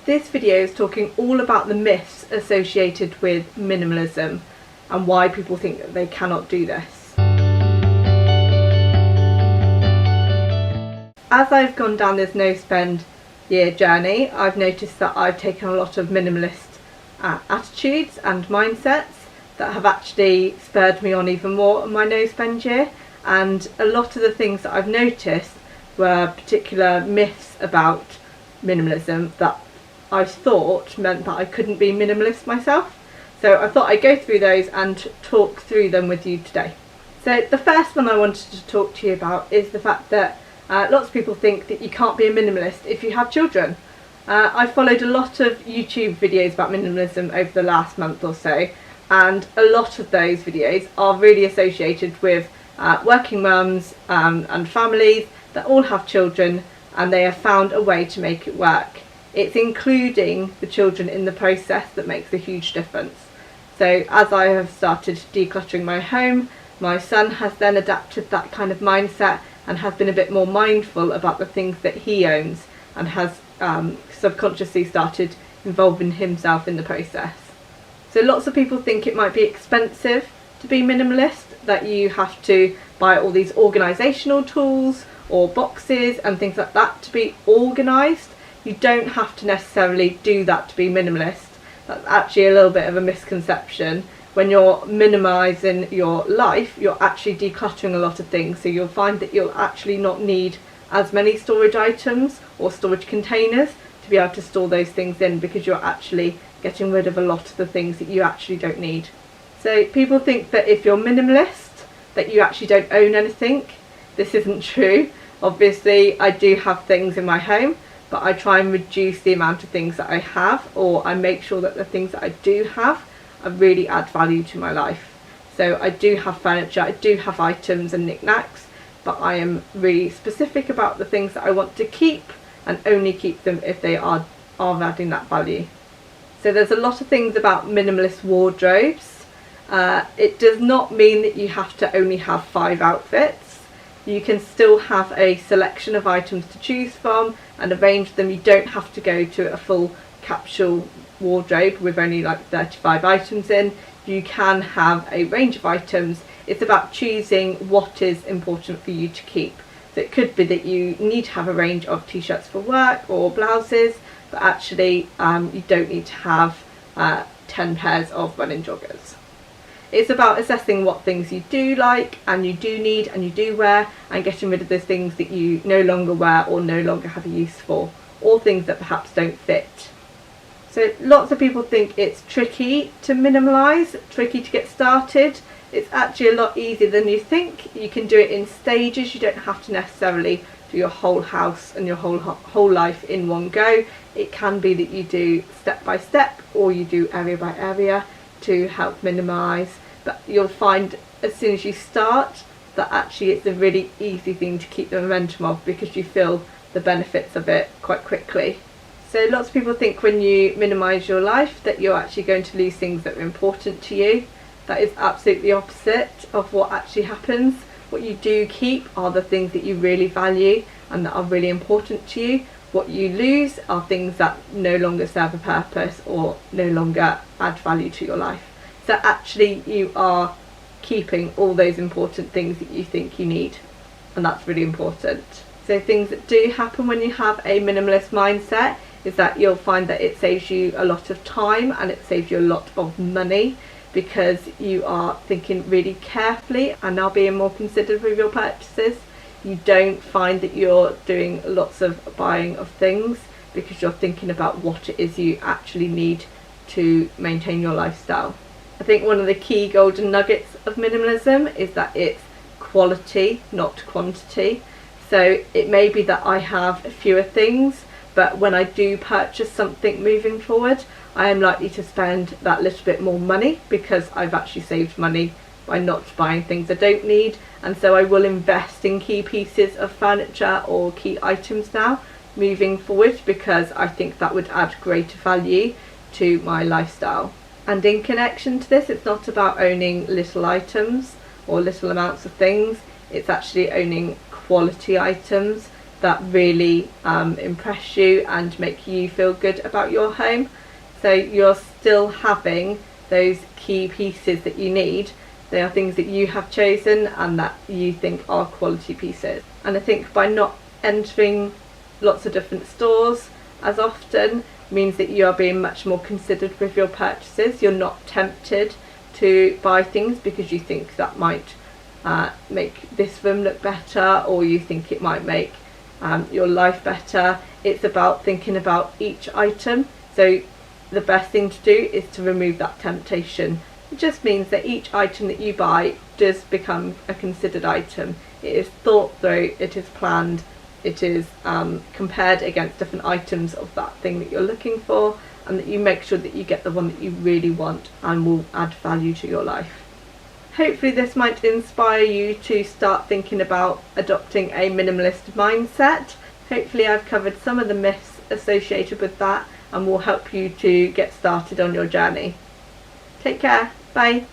This video is talking all about the myths associated with minimalism and why people think that they cannot do this. As I've gone down this no spend year journey, I've noticed that I've taken a lot of minimalist attitudes and mindsets that have actually spurred me on even more on my no spend year, and a lot of the things that I've noticed were particular myths about minimalism that I thought meant that I couldn't be minimalist myself. So I thought I'd go through those and talk through them with you today. So the first one I wanted to talk to you about is the fact that lots of people think that you can't be a minimalist if you have children. I've followed a lot of YouTube videos about minimalism over the last month or so, and a lot of those videos are really associated with working mums and families that all have children, and they have found a way to make it work. It's including the children in the process that makes a huge difference. So as I have started decluttering my home, my son has then adapted that kind of mindset and has been a bit more mindful about the things that he owns, and has subconsciously started involving himself in the process. So lots of people think it might be expensive to be minimalist, that you have to buy all these organisational tools or boxes and things like that to be organised. You don't have to necessarily do that to be minimalist. That's actually a little bit of a misconception. When you're minimising your life, you're actually decluttering a lot of things, so you'll find that you'll actually not need as many storage items or storage containers to be able to store those things in, because you're actually getting rid of a lot of the things that you actually don't need. So people think that if you're minimalist, that you actually don't own anything. This isn't true. Obviously, I do have things in my home, but I try and reduce the amount of things that I have, or I make sure that the things that I do have really add value to my life. So I do have furniture, I do have items and knickknacks, but I am really specific about the things that I want to keep, and only keep them if they are adding that value. So there's a lot of things about minimalist wardrobes. It does not mean that you have to only have 5 outfits. You can still have a selection of items to choose from and arrange them. You don't have to go to a full capsule wardrobe with only like 35 items in. You can have a range of items. It's about choosing what is important for you to keep. So it could be that you need to have a range of t-shirts for work or blouses, but actually you don't need to have 10 pairs of running joggers. It's about assessing what things you do like and you do need and you do wear, and getting rid of those things that you no longer wear or no longer have a use for, or things that perhaps don't fit. So lots of people think it's tricky to minimalise, tricky to get started. It's actually a lot easier than you think. You can do it in stages. You don't have to necessarily do your whole house and your whole life in one go. It can be that you do step by step, or you do area by area to help minimise, but you'll find as soon as you start that actually it's a really easy thing to keep the momentum of, because you feel the benefits of it quite quickly. So lots of people think when you minimise your life that you're actually going to lose things that are important to you. That is absolutely the opposite of what actually happens. What you do keep are the things that you really value and that are really important to you. What you lose are things that no longer serve a purpose or no longer add value to your life. So actually you are keeping all those important things that you think you need, and that's really important. So things that do happen when you have a minimalist mindset is that you'll find that it saves you a lot of time and it saves you a lot of money, because you are thinking really carefully and are being more considered with your purchases. You don't find that you're doing lots of buying of things because you're thinking about what it is you actually need to maintain your lifestyle. I think one of the key golden nuggets of minimalism is that it's quality, not quantity. So it may be that I have fewer things, but when I do purchase something moving forward, I am likely to spend that little bit more money, because I've actually saved money by not buying things I don't need, and so I will invest in key pieces of furniture or key items now moving forward, because I think that would add greater value to my lifestyle. And in connection to this, it's not about owning little items or little amounts of things, it's actually owning quality items that really impress you and make you feel good about your home. So you're still having those key pieces that you need. They are things that you have chosen and that you think are quality pieces. And I think by not entering lots of different stores as often means that you are being much more considered with your purchases. You're not tempted to buy things because you think that might make this room look better, or you think it might make your life better. It's about thinking about each item. So the best thing to do is to remove that temptation. It just means that each item that you buy does become a considered item. It is thought through, it is planned, it is compared against different items of that thing that you're looking for, and that you make sure that you get the one that you really want and will add value to your life. Hopefully this might inspire you to start thinking about adopting a minimalist mindset. Hopefully I've covered some of the myths associated with that and will help you to get started on your journey. Take care. Bye.